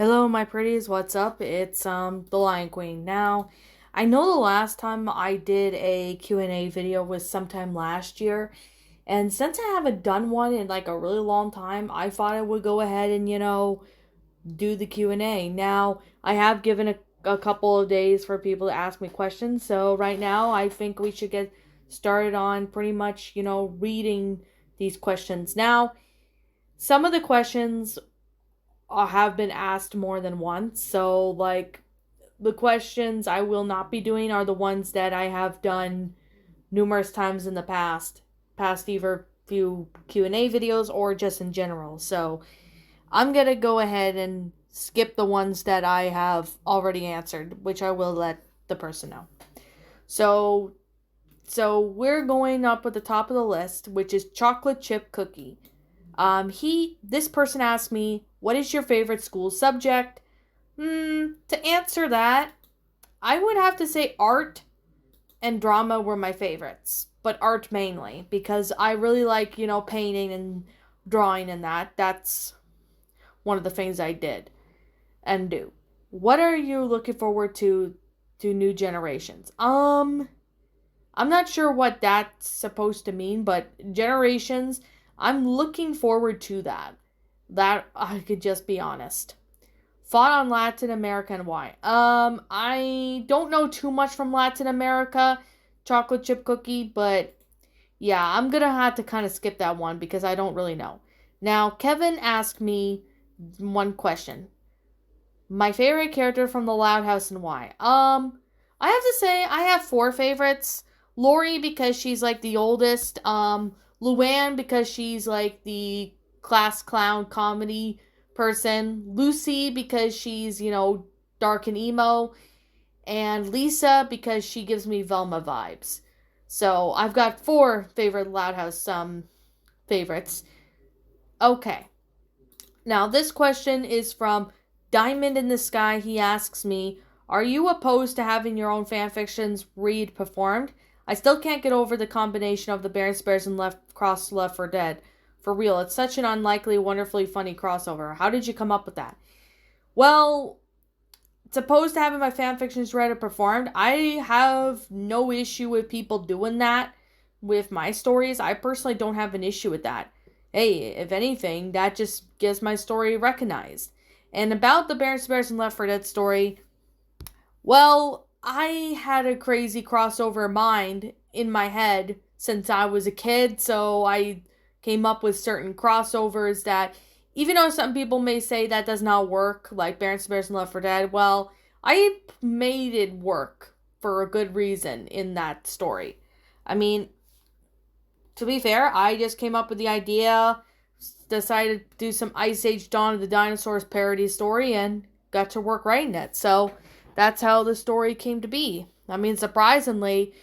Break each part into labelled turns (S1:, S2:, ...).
S1: Hello, my pretties. What's up? It's the Lion Queen. Now, I know the last time I did a Q&A video was sometime last year, and since I haven't done one in like a really long time, I thought I would go ahead and, do the Q&A. Now, I have given a couple of days for people to ask me questions, so right now I think we should get started on pretty much, reading these questions. Now, some of the questions have been asked more than once. So, like, the questions I will not be doing are the ones that I have done numerous times in the past either few Q&A videos or just in general. So, I'm going to go ahead and skip the ones that I have already answered, which I will let the person know. So, we're going up at the top of the list, which is chocolate chip cookie. This person asked me, what is your favorite school subject? To answer that, I would have to say art and drama were my favorites, but art mainly, because I really like, painting and drawing and that. That's one of the things I did and do. What are you looking forward to new generations? I'm not sure what that's supposed to mean, but generations, I'm looking forward to that. That I could just be honest. Thought on Latin America and why? I don't know too much from Latin America, chocolate chip cookie, but yeah, I'm gonna have to kind of skip that one because I don't really know. Now, Kevin asked me one question. My favorite character from the Loud House and why? I have to say I have four favorites. Lori because she's like the oldest. Luann because she's like the class clown comedy person. Lucy because she's, dark and emo. And Lisa because she gives me Velma vibes. So I've got four favorite Loud House favorites. Okay. Now this question is from Diamond in the Sky. He asks me, are you opposed to having your own fanfictions read performed? I still can't get over the combination of the Bears and Left 4 Dead. For real, it's such an unlikely, wonderfully funny crossover. How did you come up with that? Well, it's opposed to having my fanfictions read or performed. I have no issue with people doing that with my stories. I personally don't have an issue with that. Hey, if anything, that just gets my story recognized. And about the Bears and Left 4 Dead story, well, I had a crazy crossover mind in my head since I was a kid, so I came up with certain crossovers that, even though some people may say that does not work, like Bears and Left 4 Dead, well, I made it work for a good reason in that story. I mean, to be fair, I just came up with the idea, decided to do some Ice Age Dawn of the Dinosaurs parody story, and got to work writing it. So that's how the story came to be. I mean, surprisingly,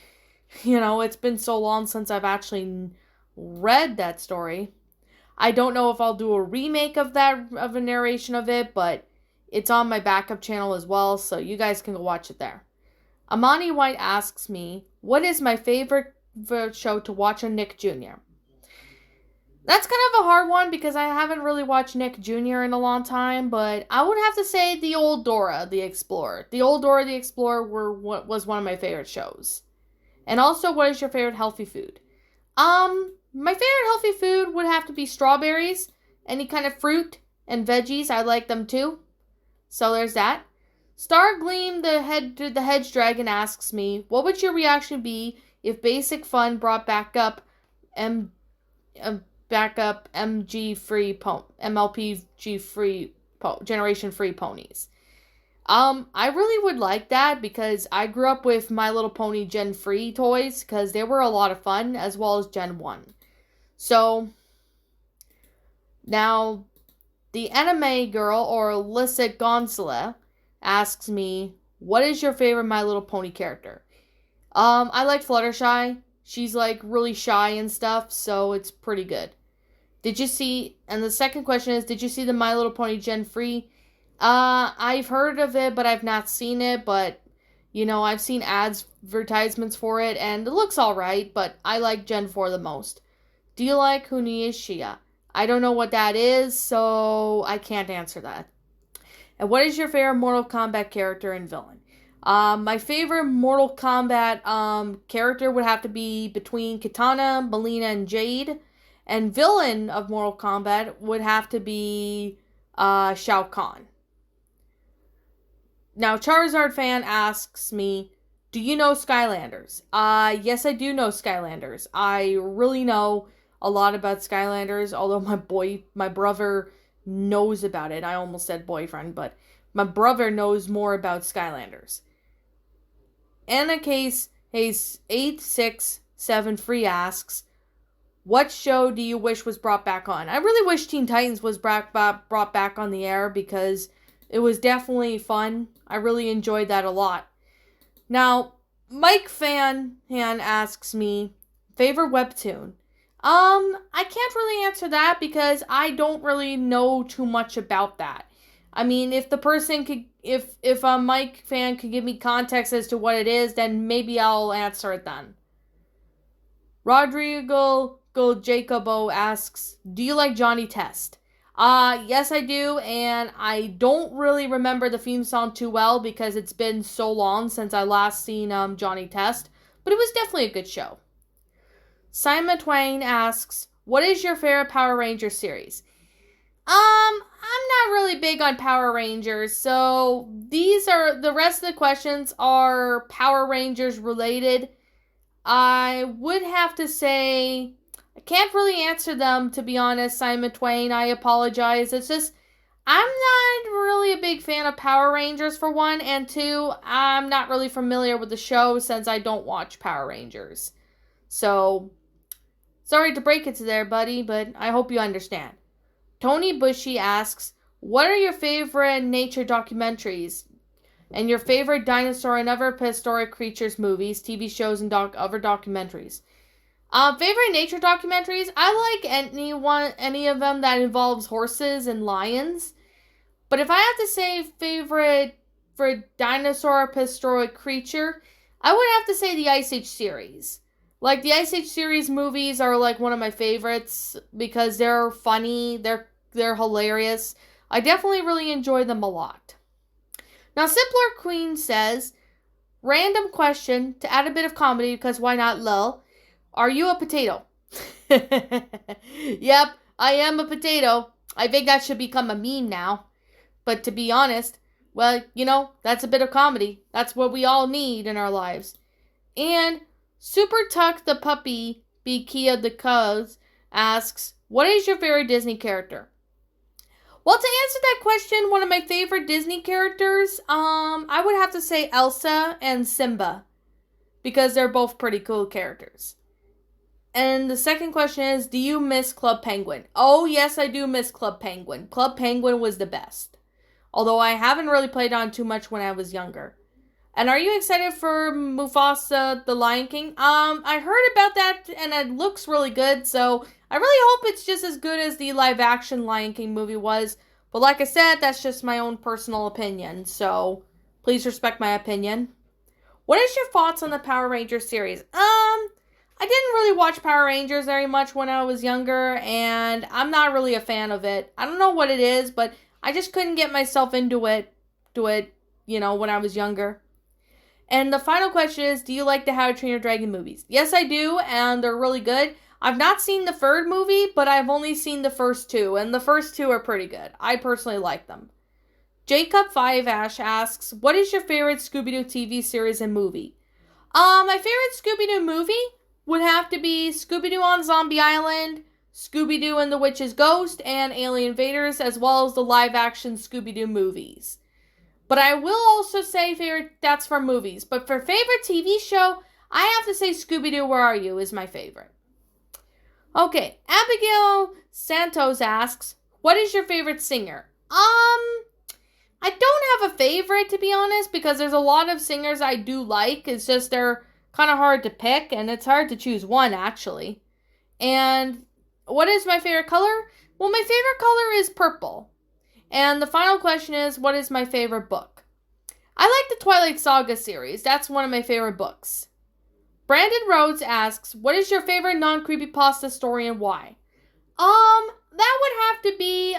S1: it's been so long since I've actually read that story. I don't know if I'll do a remake of a narration of it, but it's on my backup channel as well, so you guys can go watch it there. Amani White asks me, what is my favorite show to watch on Nick Jr.? That's kind of a hard one because I haven't really watched Nick Jr. in a long time, but I would have to say the old Dora the Explorer. The old Dora the Explorer was one of my favorite shows. And also, what is your favorite healthy food? My favorite healthy food would have to be strawberries, any kind of fruit, and veggies. I like them too. So there's that. Stargleam, the hedge dragon, asks me, what would your reaction be if Basic Fun brought back up MLPG free generation free ponies? I really would like that because I grew up with My Little Pony Gen 3 toys because they were a lot of fun, as well as Gen 1. So, now, the anime girl, or Alyssa Gonzalez, asks me, what is your favorite My Little Pony character? I like Fluttershy. She's, like, really shy and stuff, so it's pretty good. And the second question is, did you see the My Little Pony Gen 3? I've heard of it, but I've not seen it, but, I've seen advertisements for it, and it looks alright, but I like Gen 4 the most. Do you like Hunishia? I don't know what that is, so I can't answer that. And what is your favorite Mortal Kombat character and villain? My favorite Mortal Kombat character would have to be between Kitana, Melina, and Jade. And villain of Mortal Kombat would have to be Shao Kahn. Now, Charizard fan asks me, do you know Skylanders? Yes, I do know Skylanders. I really know a lot about Skylanders, although my brother knows about it. I almost said boyfriend, but my brother knows more about Skylanders. Anna Case 867 asks, what show do you wish was brought back on? I really wish Teen Titans was brought back on the air because it was definitely fun. I really enjoyed that a lot. Now, Mike Fan asks me, favorite webtoon? I can't really answer that because I don't really know too much about that. I mean, if the person could, if a Mike Fan could give me context as to what it is, then maybe I'll answer it then. Rodrigo Jacobo asks, do you like Johnny Test? Yes, I do, and I don't really remember the theme song too well because it's been so long since I last seen Johnny Test, but it was definitely a good show. Simon Twain asks, what is your favorite Power Rangers series? I'm not really big on Power Rangers, so the rest of the questions are Power Rangers related. I would have to say, I can't really answer them, to be honest, Simon Twain. I apologize. It's just, I'm not really a big fan of Power Rangers, for one, and two, I'm not really familiar with the show since I don't watch Power Rangers. So, sorry to break it to there, buddy, but I hope you understand. Tony Bushy asks, what are your favorite nature documentaries and your favorite dinosaur and other prehistoric creatures movies, TV shows, and other documentaries? Favorite nature documentaries? I like any of them that involves horses and lions. But if I have to say favorite for dinosaur prehistoric creature, I would have to say the Ice Age series. Like, the Ice Age series movies are like one of my favorites because they're funny, they're hilarious. I definitely really enjoy them a lot. Now, Simpler Queen says, random question to add a bit of comedy because why not, lol. Are you a potato? Yep, I am a potato. I think that should become a meme now. But to be honest, well, that's a bit of comedy. That's what we all need in our lives. And Super Tuck the Puppy, Be Kia the Cuz, asks, what is your favorite Disney character? Well, to answer that question, one of my favorite Disney characters, I would have to say Elsa and Simba. Because they're both pretty cool characters. And the second question is, do you miss Club Penguin? Oh, yes, I do miss Club Penguin. Club Penguin was the best. Although I haven't really played on too much when I was younger. And are you excited for Mufasa, the Lion King? I heard about that and it looks really good, so I really hope it's just as good as the live-action Lion King movie was. But like I said, that's just my own personal opinion, so please respect my opinion. What is your thoughts on the Power Rangers series? I didn't really watch Power Rangers very much when I was younger, and I'm not really a fan of it. I don't know what it is, but I just couldn't get myself into it, when I was younger. And the final question is, do you like the How to Train Your Dragon movies? Yes, I do, and they're really good. I've not seen the third movie, but I've only seen the first two, and the first two are pretty good. I personally like them. Jacob5 Ash asks, what is your favorite Scooby-Doo TV series and movie? My favorite Scooby-Doo movie would have to be Scooby-Doo on Zombie Island, Scooby-Doo and the Witch's Ghost, and Alien Invaders, as well as the live-action Scooby-Doo movies. But I will also say that's for movies. But for favorite TV show, I have to say Scooby-Doo, Where Are You is my favorite. Okay, Abigail Santos asks, what is your favorite singer? I don't have a favorite, to be honest, because there's a lot of singers I do like. It's just they're kind of hard to pick, and it's hard to choose one, actually. And what is my favorite color? Well, my favorite color is purple. And the final question is, what is my favorite book? I like the Twilight Saga series. That's one of my favorite books. Brandon Rhodes asks, what is your favorite non-creepypasta story and why? That would have to be,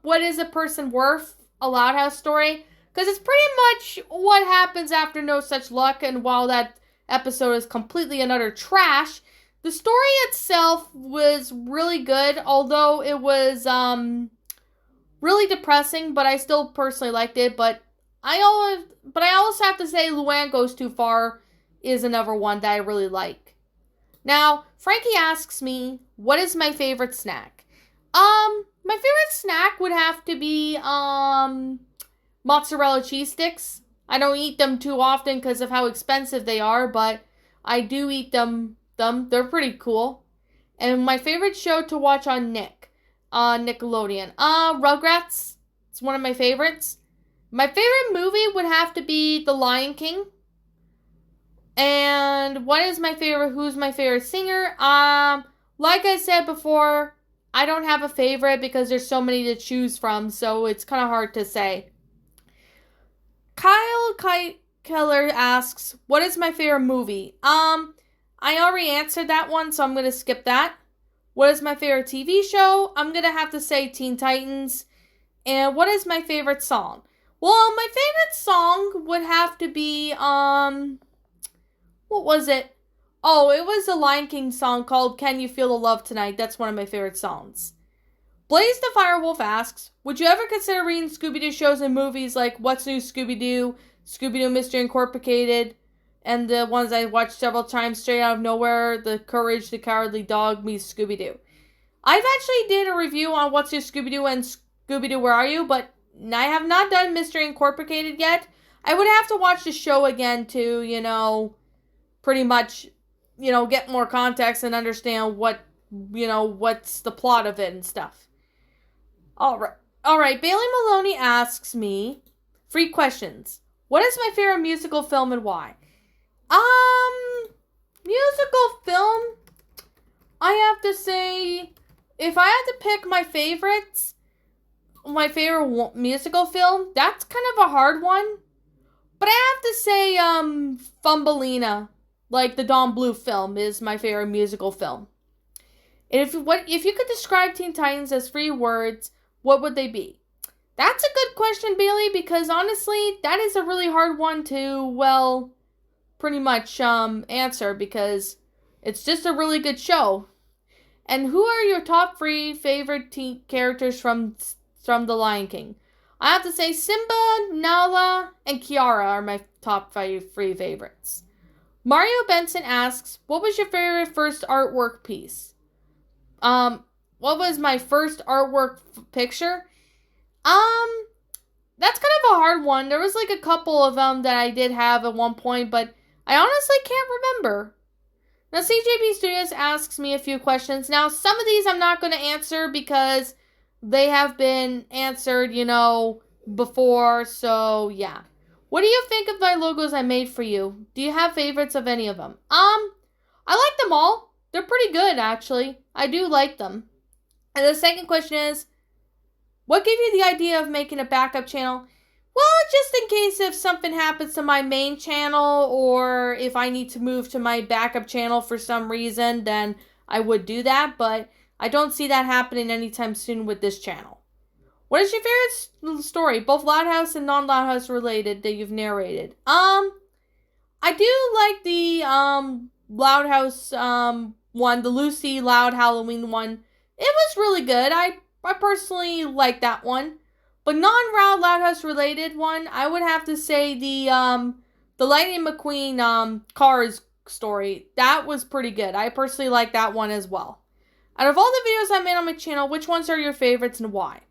S1: What Is a Person Worth? a Loud House story, because it's pretty much what happens after No Such Luck, and while that episode is completely and utter trash, the story itself was really good, although it was really depressing, but I still personally liked it. But I also have to say Luann Goes Too Far is another one that I really like. Now, Frankie asks me, what is my favorite snack? My favorite snack would have to be mozzarella cheese sticks. I don't eat them too often because of how expensive they are, but I do eat them. They're pretty cool. And my favorite show to watch on Nickelodeon. Rugrats. It's one of my favorites. My favorite movie would have to be The Lion King. And who's my favorite singer? Like I said before, I don't have a favorite because there's so many to choose from, so it's kind of hard to say. Kyle Keller asks, what is my favorite movie? I already answered that one, so I'm going to skip that. What is my favorite TV show? I'm going to have to say Teen Titans. And what is my favorite song? Well, my favorite song would have to be, what was it? Oh, it was a Lion King song called Can You Feel the Love Tonight? That's one of my favorite songs. Blaze the Firewolf asks, would you ever consider reading Scooby-Doo shows and movies like What's New Scooby-Doo, Scooby-Doo Mystery Incorporated, and the ones I watched several times, Straight Out of Nowhere, The Courage the Cowardly Dog meets Scooby-Doo. I've actually did a review on What's New Scooby-Doo and Scooby-Doo Where Are You, but I have not done Mystery Incorporated yet. I would have to watch the show again to, pretty much, get more context and understand what's the plot of it and stuff. All right. Bailey Maloney asks me 3 questions. What is my favorite musical film and why? Musical film, I have to say, if I had to pick my favorite musical film, that's kind of a hard one. But I have to say, Thumbelina, like the Don Bluth film, is my favorite musical film. And if you could describe Teen Titans as 3 words, what would they be? That's a good question, Bailey, because honestly, that is a really hard one to, pretty much answer, because it's just a really good show. And who are your top 3 favorite characters from The Lion King? I have to say Simba, Nala, and Kiara are my top 3 favorites. Mario Benson asks, what was your favorite first artwork piece? What was my first artwork picture? That's kind of a hard one. There was like a couple of them that I did have at one point, but I honestly can't remember. Now, CJB Studios asks me a few questions. Now, some of these I'm not going to answer because they have been answered, before, so yeah. What do you think of my logos I made for you? Do you have favorites of any of them? I like them all. They're pretty good, actually. I do like them. And the second question is, what gave you the idea of making a backup channel? Well, just in case if something happens to my main channel, or if I need to move to my backup channel for some reason, then I would do that, but I don't see that happening anytime soon with this channel. What is your favorite story, both Loud House and non-Loud House related, that you've narrated? I do like the Loud House one, the Lucy Loud Halloween one. It was really good. I personally like that one. But non-Loud House related one, I would have to say the Lightning McQueen Cars story. That was pretty good. I personally like that one as well. Out of all the videos I made on my channel, which ones are your favorites and why?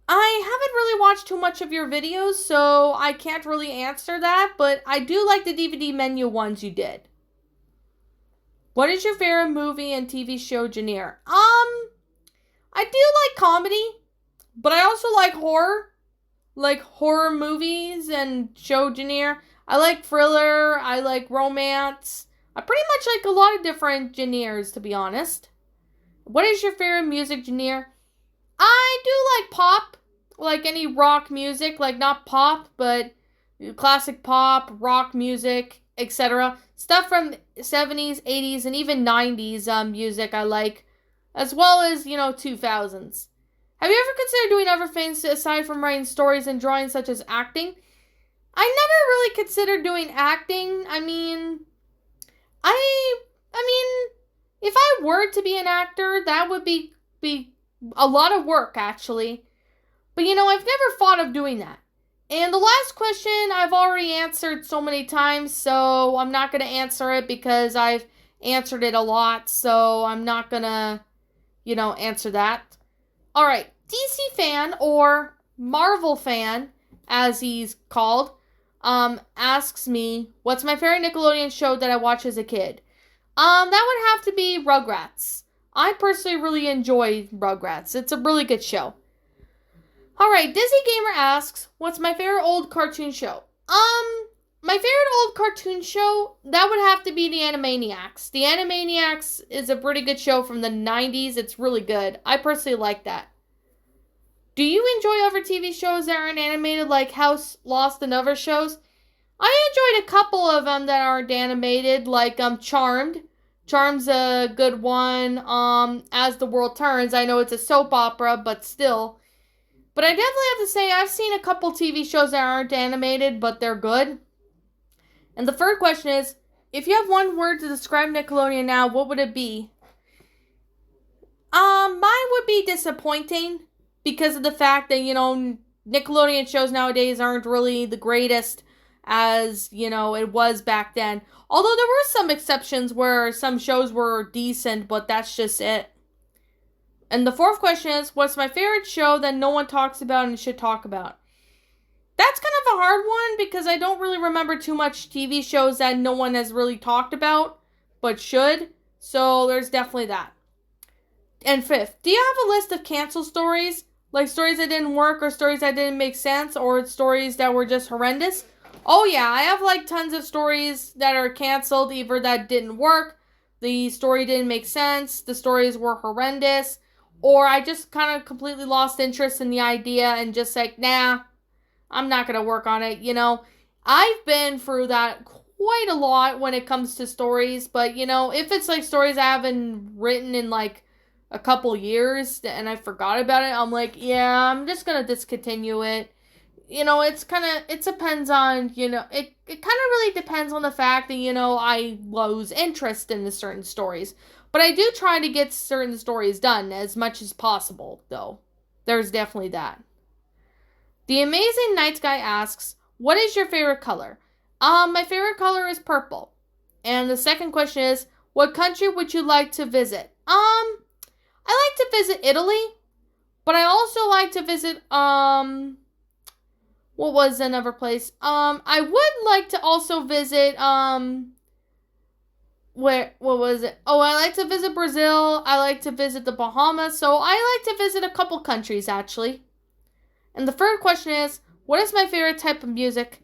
S1: I haven't really watched too much of your videos, so I can't really answer that, but I do like the DVD menu ones you did. What is your favorite movie and TV show genre? I do like comedy, but I also like horror movies and show genre. I like thriller, I like romance. I pretty much like a lot of different genres, to be honest. What is your favorite music genre? I do like pop, like any rock music, like not pop, but classic pop, rock music, etc. Stuff from 70s, 80s, and even 90s music I like, as well as, 2000s. Have you ever considered doing other things aside from writing stories and drawing, such as acting? I never really considered doing acting. I mean, if I were to be an actor, that would be a lot of work, actually. But, I've never thought of doing that. And the last question I've already answered so many times, so I'm not going to answer it because I've answered it a lot, so I'm not going to, answer that. Alright, DC fan, or Marvel fan, as he's called, asks me, what's my favorite Nickelodeon show that I watched as a kid? That would have to be Rugrats. I personally really enjoy Rugrats. It's a really good show. Alright, Disney Gamer asks, what's my favorite old cartoon show? My favorite old cartoon show, that would have to be The Animaniacs. The Animaniacs is a pretty good show from the 90s. It's really good. I personally like that. Do you enjoy other TV shows that aren't animated, like House, Lost, and other shows? I enjoyed a couple of them that aren't animated, like Charmed. Charmed's a good one. As the World Turns. I know it's a soap opera, but still. But I definitely have to say I've seen a couple TV shows that aren't animated, but they're good. And the third question is, if you have one word to describe Nickelodeon now, what would it be? Mine would be disappointing, because of the fact that, Nickelodeon shows nowadays aren't really the greatest as, it was back then. Although there were some exceptions where some shows were decent, but that's just it. And the fourth question is, what's my favorite show that no one talks about and should talk about? That's kind of a hard one because I don't really remember too much TV shows that no one has really talked about, but should. So there's definitely that. And fifth, do you have a list of canceled stories? Like stories that didn't work, or stories that didn't make sense, or stories that were just horrendous? Oh yeah, I have tons of stories that are canceled, either that didn't work, the story didn't make sense, the stories were horrendous, or I just kind of completely lost interest in the idea and just nah, I'm not going to work on it, I've been through that quite a lot when it comes to stories, but, if it's, stories I haven't written in, a couple years and I forgot about it, I'm yeah, I'm just going to discontinue it. It depends on, it kind of really depends on the fact that, I lose interest in the certain stories. But I do try to get certain stories done as much as possible, though. There's definitely that. The Amazing Nights Guy asks, what is your favorite color? My favorite color is purple. And the second question is, what country would you like to visit? I like to visit Italy, but I also like to visit, what was another place? I would like to also visit, what was it? Oh, I like to visit Brazil. I like to visit the Bahamas. So I like to visit a couple countries, actually. And the third question is, what is my favorite type of music?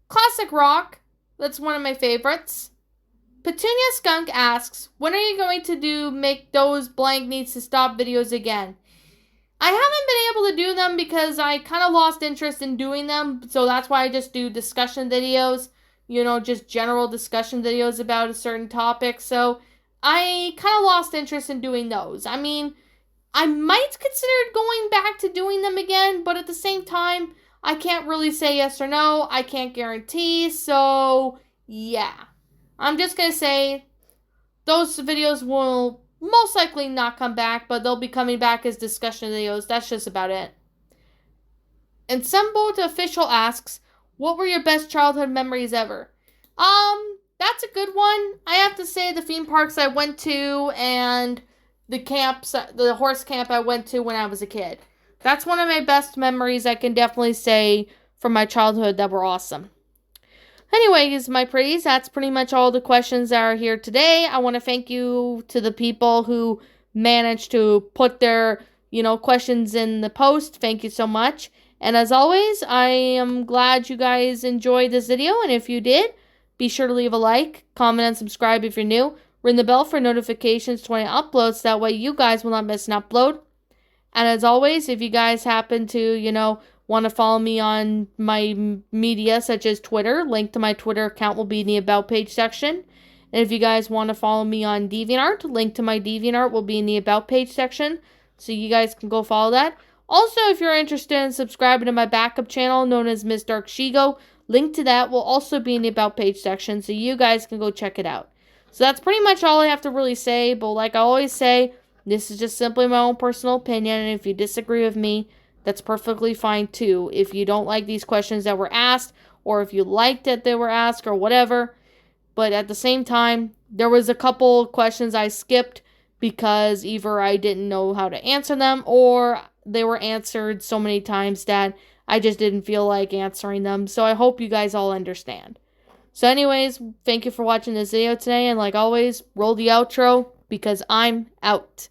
S1: Classic rock. That's one of my favorites. Petunia Skunk asks, when are you going to make those blank needs to stop videos again? I haven't been able to do them because I kind of lost interest in doing them. So that's why I just do discussion videos. Just general discussion videos about a certain topic. So I kind of lost interest in doing those. I might consider going back to doing them again, but at the same time, I can't really say yes or no. I can't guarantee. So, yeah. I'm just going to say those videos will most likely not come back, but they'll be coming back as discussion videos. That's just about it. And Sunbolt Official asks, what were your best childhood memories ever? That's a good one. I have to say the theme parks I went to and the horse camp I went to when I was a kid. That's one of my best memories, I can definitely say, from my childhood that were awesome. Anyways, my pretties, that's pretty much all the questions that are here today. I want to thank you to the people who managed to put their, questions in the post. Thank you so much. And as always, I am glad you guys enjoyed this video. And if you did, be sure to leave a like, comment, and subscribe if you're new. Ring the bell for notifications when I upload, so that way you guys will not miss an upload. And as always, if you guys happen to, want to follow me on my media, such as Twitter, link to my Twitter account will be in the About page section. And if you guys want to follow me on DeviantArt, link to my DeviantArt will be in the About page section, so you guys can go follow that. Also, if you're interested in subscribing to my backup channel known as Miss Dark Shigo, link to that will also be in the About page section, so you guys can go check it out. So that's pretty much all I have to really say, but like I always say, this is just simply my own personal opinion, and if you disagree with me, that's perfectly fine too. If you don't like these questions that were asked, or if you liked that they were asked, or whatever. But at the same time, there was a couple questions I skipped because either I didn't know how to answer them, or they were answered so many times that I just didn't feel like answering them. So I hope you guys all understand. So anyways, thank you for watching this video today, and like always, roll the outro because I'm out.